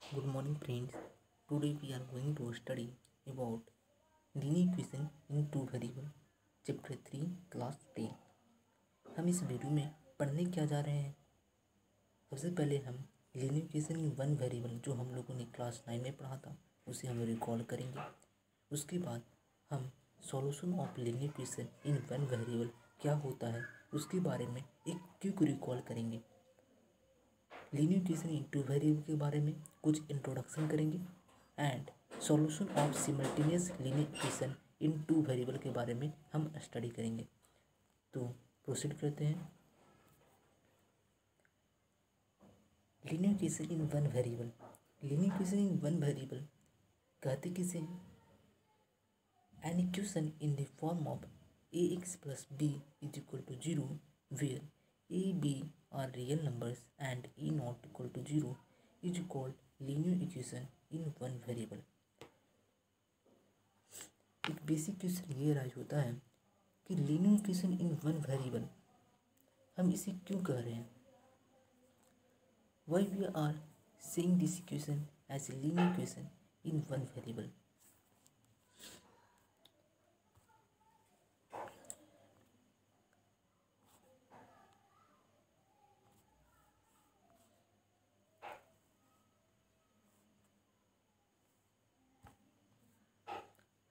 Good morning friends. Today we are going to study about linear equation in two variable chapter 3 class 10. हम इस video में पढ़ने क्या जा रहे हैं। सबसे पहले हम linear equation in one variable जो हम लोगों ने क्लास 9 में पढ़ा था उसे हम रिकॉल करेंगे। उसके बाद हम solution of linear equation in one variable क्या होता है उसके बारे में एक क्विक रिकॉल करेंगे। Linear equation in two variable के बारे में कुछ इंट्रोडक्शन करेंगे and solution of simultaneous linear equation in two variable के बारे में हम स्टडी करेंगे। तो प्रोसीड करते हैं। Linear equation in one variable. Linear equation in one variable कहते किसे हैं? N equation in the form of ax plus b is equal to 0 where a, b are real numbers and e not equal to 0 is called linear equation in one variable. एक basic question ये rise होता है कि linear equation in one variable हम इसे क्यों कह रहे हैं? Why we are saying this equation as a linear equation in one variable?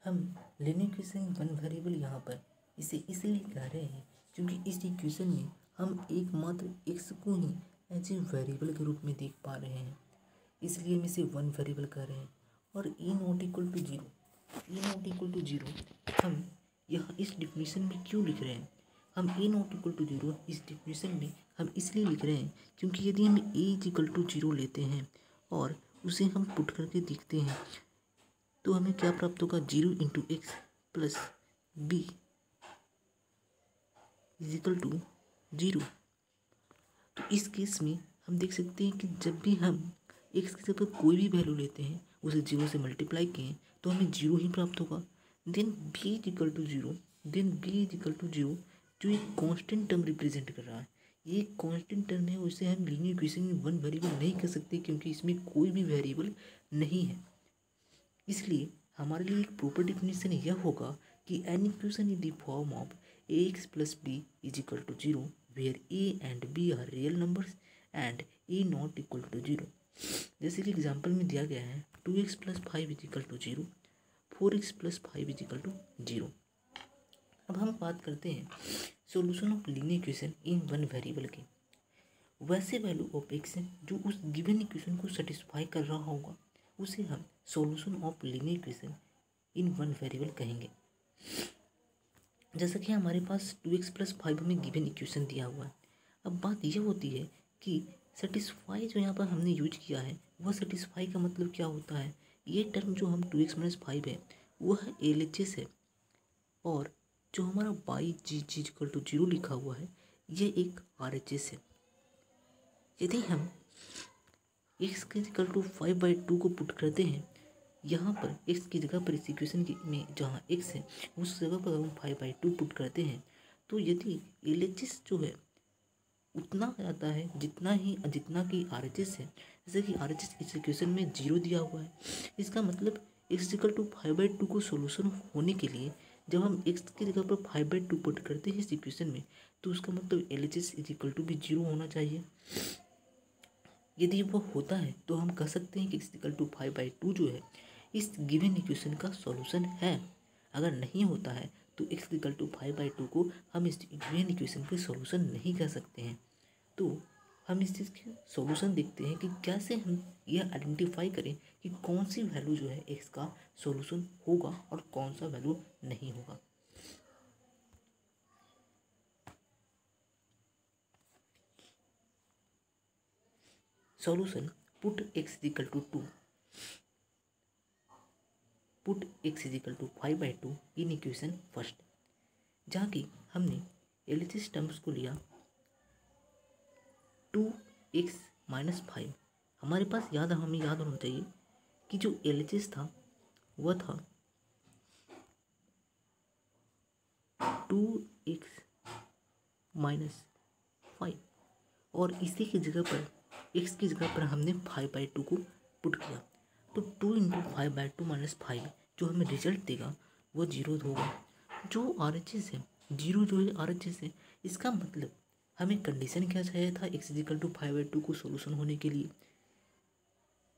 हम लीनियर इक्वेशन वन वेरिएबल यहाँ पर इसे इसलिए कह रहे हैं क्योंकि इस इक्वेशन में हम एकमात्र x को ही एज ए वेरिएबल के रूप में देख पा रहे हैं, इसलिए हम इसे वन वेरिएबल कह रहे हैं। और e not equal to zero हम यहाँ इस डिफिनीशन में क्यों लिख रहे हैं? हम e not equal to zero इस डिफिनीशन में हम इसलिए लिख रहे हैं क्योंकि यदि हम a इक्वल टू जीरो लेते हैं और उसे हम पुट करके देखते हैं तो हमें क्या प्राप्त होगा? 0 into x plus b equal to 0। तो इस केस में हम देख सकते हैं कि जब भी हम एक्स की जगह कोई भी वैल्यू लेते हैं उसे 0 से मल्टीप्लाई किए तो हमें 0 ही प्राप्त होगा। देन बी इजिकल टू 0 जो एक कांस्टेंट टर्म रिप्रेजेंट कर रहा है, ये एक कांस्टेंट टर्म है, उसे हम लीनियर इक्वेशन में वन वेरिएबल नहीं कर सकते क्योंकि इसमें कोई भी वेरिएबल नहीं है। इसलिए हमारे लिए एक प्रॉपर डिफिनीशन यह होगा कि an equation in the form of a x plus b is equal to 0 where a and b are real numbers and a not equal to 0। जैसे कि एग्जांपल में दिया गया है 2x plus 5 is equal to 0, 4x plus 5 is equal to 0। अब हम बात करते हैं solution of linear equation in one variable की। वैसे वैल्यू ऑफ एक्स जो उस गिवन इक्वेशन को सेटिस्फाई कर रहा होगा उसे हम solution of linear equation in one variable कहेंगे। जैसा कि हमारे पास 2x प्लस 5 हमें गिवन इक्वेशन दिया हुआ है। अब बात यह होती है कि सेटिस्फाई जो यहाँ पर हमने यूज किया है वह सेटिस्फाई का मतलब क्या होता है? ये टर्म जो हम 2x माइनस 5 है वह LHS है और जो हमारा बाई जी इक्वल टू 0 लिखा हुआ है ये एक RHS है। यदि हम x के इक्वल टू 5/2 को पुट करते हैं यहाँ पर x की जगह पर इस इक्वेशन में जहाँ x है उस जगह पर हम 5/2 पुट करते हैं तो यदि LHS जो है उतना आता है जितना कि RHS है। जैसे कि RHS इस इक्वेशन में 0 दिया हुआ है, इसका मतलब x इक्वल टू 5/2 को सोल्यूशन होने के लिए जब हम x की जगह पर 5/2 पुट करते हैं इस इक्वेशन में तो उसका मतलब LHS इज इक्वल टू भी 0 होना चाहिए। यदि वो होता है तो हम कह सकते हैं कि x इक्वल टू 5/2 जो है इस गिवन इक्वेशन का सॉल्यूशन है। अगर नहीं होता है तो x इक्वल टू 5/2 को हम इस गिवन इक्वेशन के सॉल्यूशन नहीं कह सकते हैं। तो हम इस चीज़ के सॉल्यूशन देखते हैं कि कैसे हम यह आइडेंटिफाई करें कि कौन सी वैल्यू जो है x का सॉल्यूशन होगा और कौन सा वैल्यू नहीं होगा। Solution put x equal to 2, put x is equal to 5/2 in equation first, जहाँ की हमने LHS टर्म्स को लिया 2x माइनस 5। हमारे पास हमें याद होना चाहिए कि जो LHS था वह था 2x माइनस 5 और इसी की जगह पर x की जगह पर हमने 5/2 को पुट किया तो 2 × 5/2 - 5 जो हमें रिजल्ट देगा वो 0 होगा। जो RHS है 0 जो है RHS है, इसका मतलब हमें कंडीशन क्या चाहिए था x = 5/2 को सोल्यूशन होने के लिए।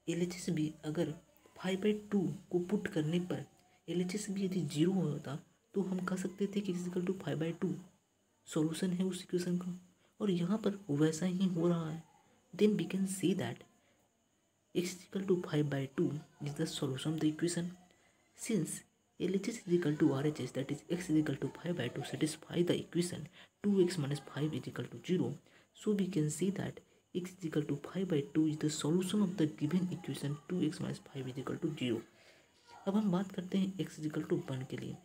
LHS भी अगर 5/2 को पुट करने पर LHS भी यदि 0 होता तो हम कह सकते थे कि x = 5/2 सॉल्यूशन है उस इक्वेशन का, और यहाँ पर वैसा ही हो रहा है। Then we can see that x = 5/2 is the solution of the equation. Since LHS is equal to RHS, that is x = 5/2 satisfy the equation 2x - 5 = 0. So we can see that x = 5/2 is the solution of the given equation 2x - 5 = 0. अब हम बात करते हैं x = 1 के लिए।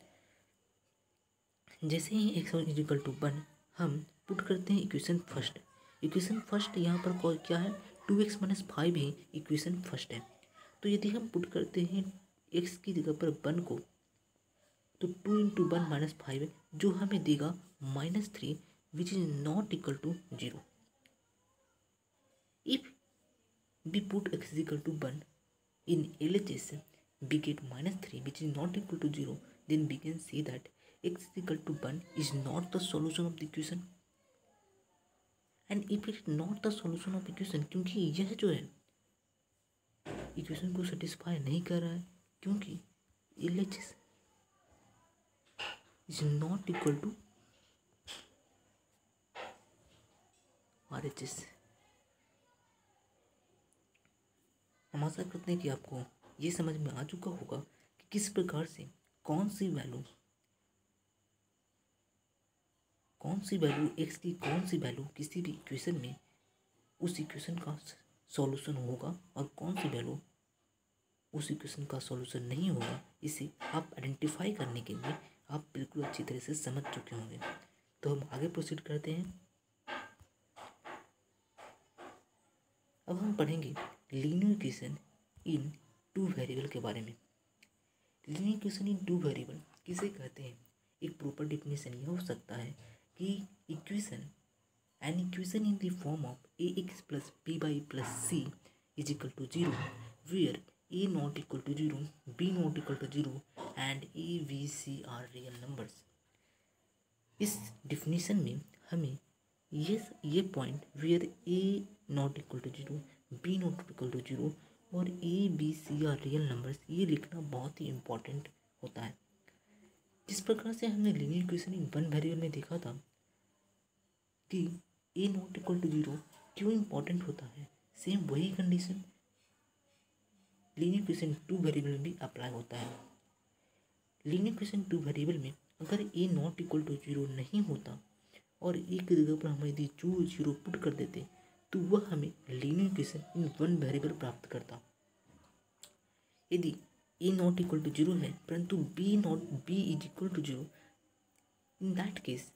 जैसे ही x = 1 हम put करते हैं इक्वेशन फर्स्ट यहाँ पर क्या है 2x - 5 ही इक्वेशन फर्स्ट है। तो यदि हम पुट करते हैं x की जगह पर 1 को तो 2 × 1 - 5 जो हमें देगा -3 which is not equal to 0। If we put x = 1 in LHS we get -3 which is not equal to 0, then we can say that x = 1 is not the solution of the equation. And if it's not the solution of equation, क्योंकि यह जो है equation को satisfy नहीं कर रहा है क्योंकि LHS is not equal to RHS। हम आशा करते हैं कि आपको ये समझ में आ चुका होगा कि किस प्रकार से कौन सी वैल्यू x की कौन सी वैल्यू किसी भी इक्वेशन में उस इक्वेशन का सॉल्यूशन होगा और कौन सी वैल्यू उस इक्वेशन का सॉल्यूशन नहीं होगा। इसे आप आइडेंटिफाई करने के लिए आप बिल्कुल अच्छी तरह से समझ चुके होंगे। तो हम आगे प्रोसीड करते हैं। अब हम पढ़ेंगे लीनियर इक्वेशन इन 2 वेरिएबल के बारे में। लीनियर इक्वेशन इन 2 वेरिएबल किसे कहते हैं? एक प्रॉपर डेफिनेशन यह हो सकता है कि an equation in the form of ax + by + c = 0 where a not equal to 0, b not equal to 0 and a, b, c are real numbers। इस डिफिनीशन में हमें ये point where a not equal to 0, b not equal to 0 और a, b, c are real numbers ये लिखना बहुत ही important होता है। जिस प्रकार से हमने लीनियर इक्वेशन इन 1 वेरिएबल में देखा था कि a not equal to 0 क्यों इम्पोर्टेंट होता है, सेम वही कंडीशन लीनियर इक्वेशन 2 वेरिएबल में भी अप्लाई होता है। लीनियर इक्वेशन 2 वेरिएबल में अगर a not equal to 0 नहीं होता और a की जगह पर हम यदि 0 पुट कर देते तो वह हमें लीनियर इक्वेशन इन 1 वेरिएबल प्राप्त करता। यदि a not equal to 0 है परंतु b is equal to 0, in that case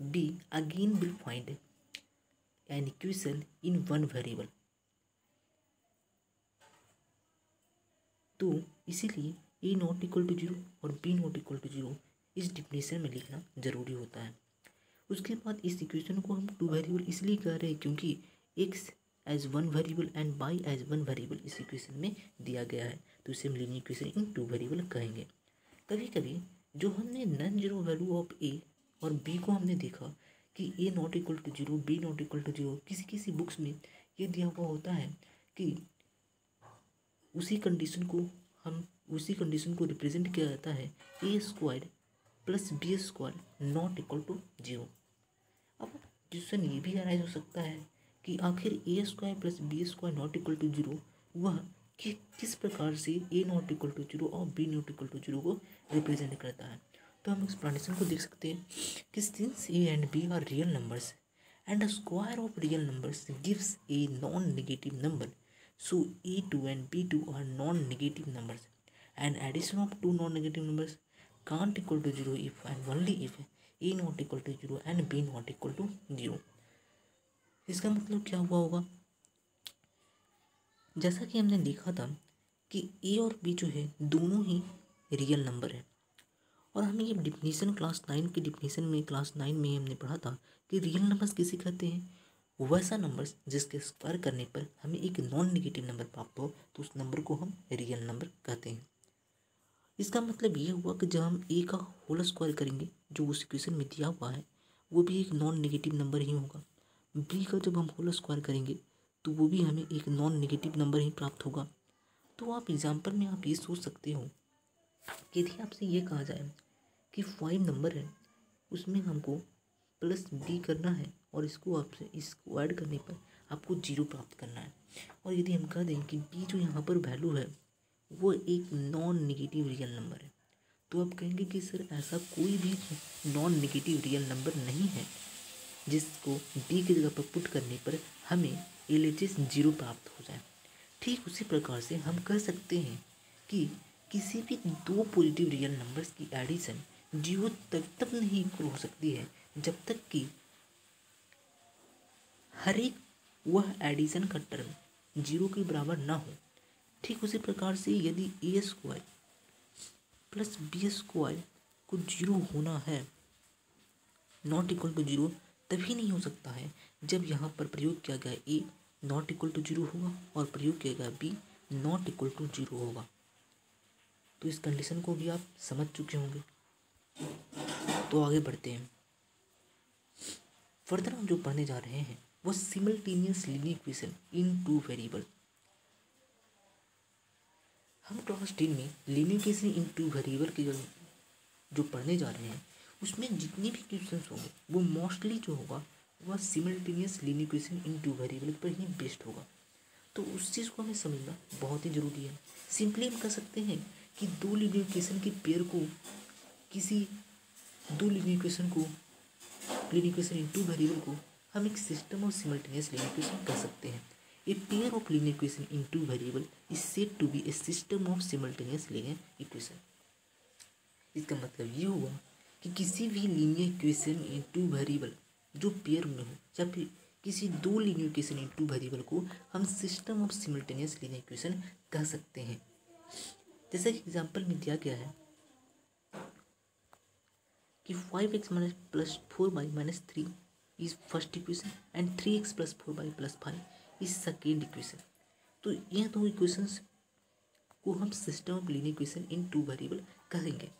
b again will find an equation in 1 variable। तो इसीलिए a not equal to 0 और b not equal to 0 इस डिफिनेशन में लिखना जरूरी होता है। उसके बाद इस इक्वेशन को हम 2 वेरिएबल इसलिए कह रहे हैं क्योंकि x as 1 variable and y as 1 variable इस इक्वेशन में दिया गया है, तो इसे हम लीनियर इक्वेशन इन 2 वेरिएबल कहेंगे। कभी कभी जो हमने non zero value of a और b को हमने देखा कि a not equal to 0, b not equal to 0, किसी बुक्स में ये दिया हुआ होता है कि उसी कंडीशन को रिप्रेजेंट किया जाता है a² + b² not equal to 0। अब क्वेश्चन ये भी अराइज हो सकता है कि आखिर a² + b² not equal to 0 वह किस प्रकार से a नॉट इक्वल टू 0 और b नॉट इक्वल टू 0 को रिप्रेजेंट करता है। तो हम एक्सप्लेनेशन को देख सकते हैं कि since a and b are real numbers and the square of real numbers gives a non negative number, so a2 and b2 are non-negative numbers and addition of two non-negative numbers can't equal to 0 if and only if a not equal to 0 and b not equal to 0। इसका मतलब क्या हुआ होगा? जैसा कि हमने देखा था कि a और b जो है दोनों ही रियल नंबर है और हमें ये डिफिनीशन क्लास 9 में हमने पढ़ा था कि रियल नंबर्स किसे कहते हैं? वैसा नंबर जिसके स्क्वायर करने पर हमें एक नॉन नेगेटिव नंबर प्राप्त हो तो उस नंबर को हम रियल नंबर कहते हैं। इसका मतलब ये हुआ कि जब हम ए का होल स्क्वायर करेंगे जो उस इक्वेशन में दिया हुआ है वो भी एक नॉन नेगेटिव नंबर ही होगा। बी का जब हम होल स्क्वायर करेंगे तो वो भी हमें एक नॉन नेगेटिव नंबर ही प्राप्त होगा। तो आप एग्जाम्पल में आप ये सोच सकते हो कि यदि आपसे ये कहा जाए कि 5 नंबर है उसमें हमको प्लस बी करना है और इसको ऐड करने पर आपको 0 प्राप्त करना है, और यदि हम कह दें कि बी जो यहाँ पर वैल्यू है वो एक नॉन नेगेटिव रियल नंबर है, तो आप कहेंगे कि सर ऐसा कोई भी नॉन नेगेटिव रियल नंबर नहीं है जिसको बी की जगह पर पुट करने पर हमें LHS 0 प्राप्त हो जाए। ठीक उसी प्रकार से हम कह सकते हैं कि किसी भी दो पॉजिटिव रियल नंबर्स की एडिशन 0 तब नहीं इक्वल हो सकती है जब तक कि हर एक वह एडिशन का टर्म 0 के बराबर ना हो। ठीक उसी प्रकार से यदि A² प्लस B² को 0 होना है, नॉट इक्वल टू 0, तभी नहीं हो सकता है जब यहाँ पर प्रयोग किया गया A नॉट इक्वल टू 0 होगा और प्रयोग किया गया B नॉट इक्वल टू 0 होगा। तो इस कंडीशन को भी आप समझ चुके होंगे। तो आगे बढ़ते हैं। फर्दर हम जो पढ़ने जा रहे हैं वो simultaneous linear equation in two variable. हम क्लास 10 में linear equation in two variable के जो पढ़ने जा रहे हैं उसमें जितने भी क्वेश्चंस होंगे वो मोस्टली जो होगा वह simultaneous linear equation in two variable पर ही बेस्ड होगा। तो उस चीज़ को हमें समझना बहुत ही ज़रूरी है। सिंपली हम कह सकते हैं कि दो लीनियर इक्वेशन के पेयर को दो linear equation in two variable को हम एक system of simultaneous linear equation कह सकते हैं। A pair of linear equation in two variable is said to be a system of simultaneous linear equation. इसका मतलब ये हुआ कि किसी भी linear equation in two variable जो पेयर में हो या फिर किसी दो linear equation in two variable को हम system of simultaneous linear equation कह सकते हैं। जैसे कि एग्जांपल में दिया गया है कि 5x plus 4y-3 is first equation and 3x plus 4y plus 5 is second equation. तो यह दो इक्वेशंस को हम system of linear equation in two variable कहेंगे।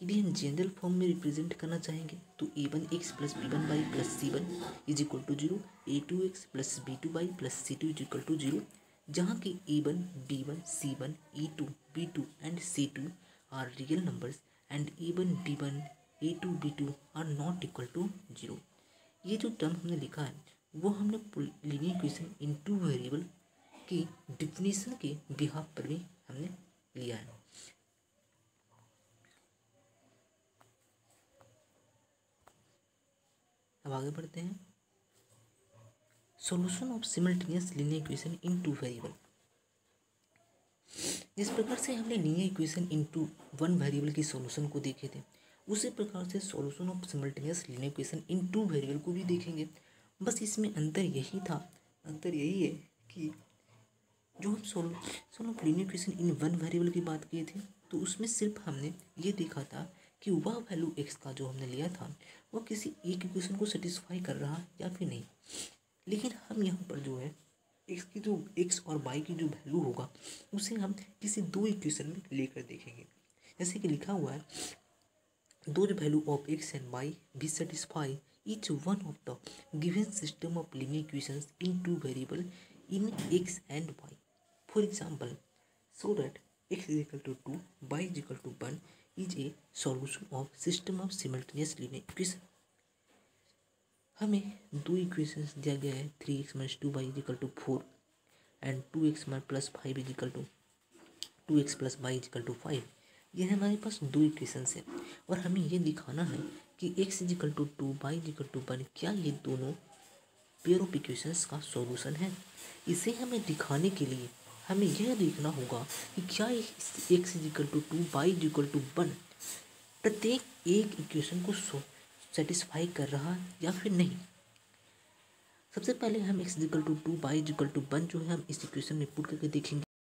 यदि हम जनरल फॉर्म में रिप्रेजेंट करना चाहेंगे तो a1x plus b1y plus c1 is equal to 0, a2x plus b2y plus c2 is equal to 0, जहाँ के a1, b1, c1, e2, b2 and c2 are real numbers and a1, b1, a2, b2 are not equal to 0। ये जो term हमने लिखा है वो हमने linear equation in two variable की डिफिनीशन के बिहाफ पर भी हमने लिया है। अब आगे बढ़ते हैं। Solution of simultaneous linear equation in two variable. जिस प्रकार से हमने linear equation in two one variable की सॉल्यूशन को देखे थे उसी प्रकार से solution of simultaneous linear equation in two variable को भी देखेंगे। बस इसमें अंतर यही है कि जो हम solution of linear equation in one variable की बात किए थे तो उसमें सिर्फ हमने ये देखा था कि वह वैल्यू x का जो हमने लिया था वो किसी एक इक्वेशन को सेटिस्फाई कर रहा या फिर नहीं। लेकिन हम यहाँ पर जो है x और y की जो वैल्यू होगा उसे हम किसी दो इक्वेशन में लेकर देखेंगे। जैसे कि लिखा हुआ है दो value of x and y भी satisfy each one of the given system of linear equations in two variable in x and y. For example, so that x is equal to 2, y is equal to 1 is a solution of system of simultaneous linear equation. हमें दो equations दिया गया है 3x minus 2y is equal to 4 and 2x plus 5 is equal to 2x plus y is equal to 5. यह हमारे पास दो equations हैं और हमें ये दिखाना है कि x is equal to 2, y is equal to 1 क्या ये दोनों पेयर ऑफ इक्वेशंस का सॉल्यूशन है। इसे हमें दिखाने के लिए हमें यह देखना होगा कि क्या x is equal to 2, y is equal to 1 प्रत्येक एक इक्वेशन को सेटिस्फाई कर रहा है या फिर नहीं। सबसे पहले हम x is equal to 2, y is equal to 1 जो है हम इस इक्वेशन में पुट करके देखेंगे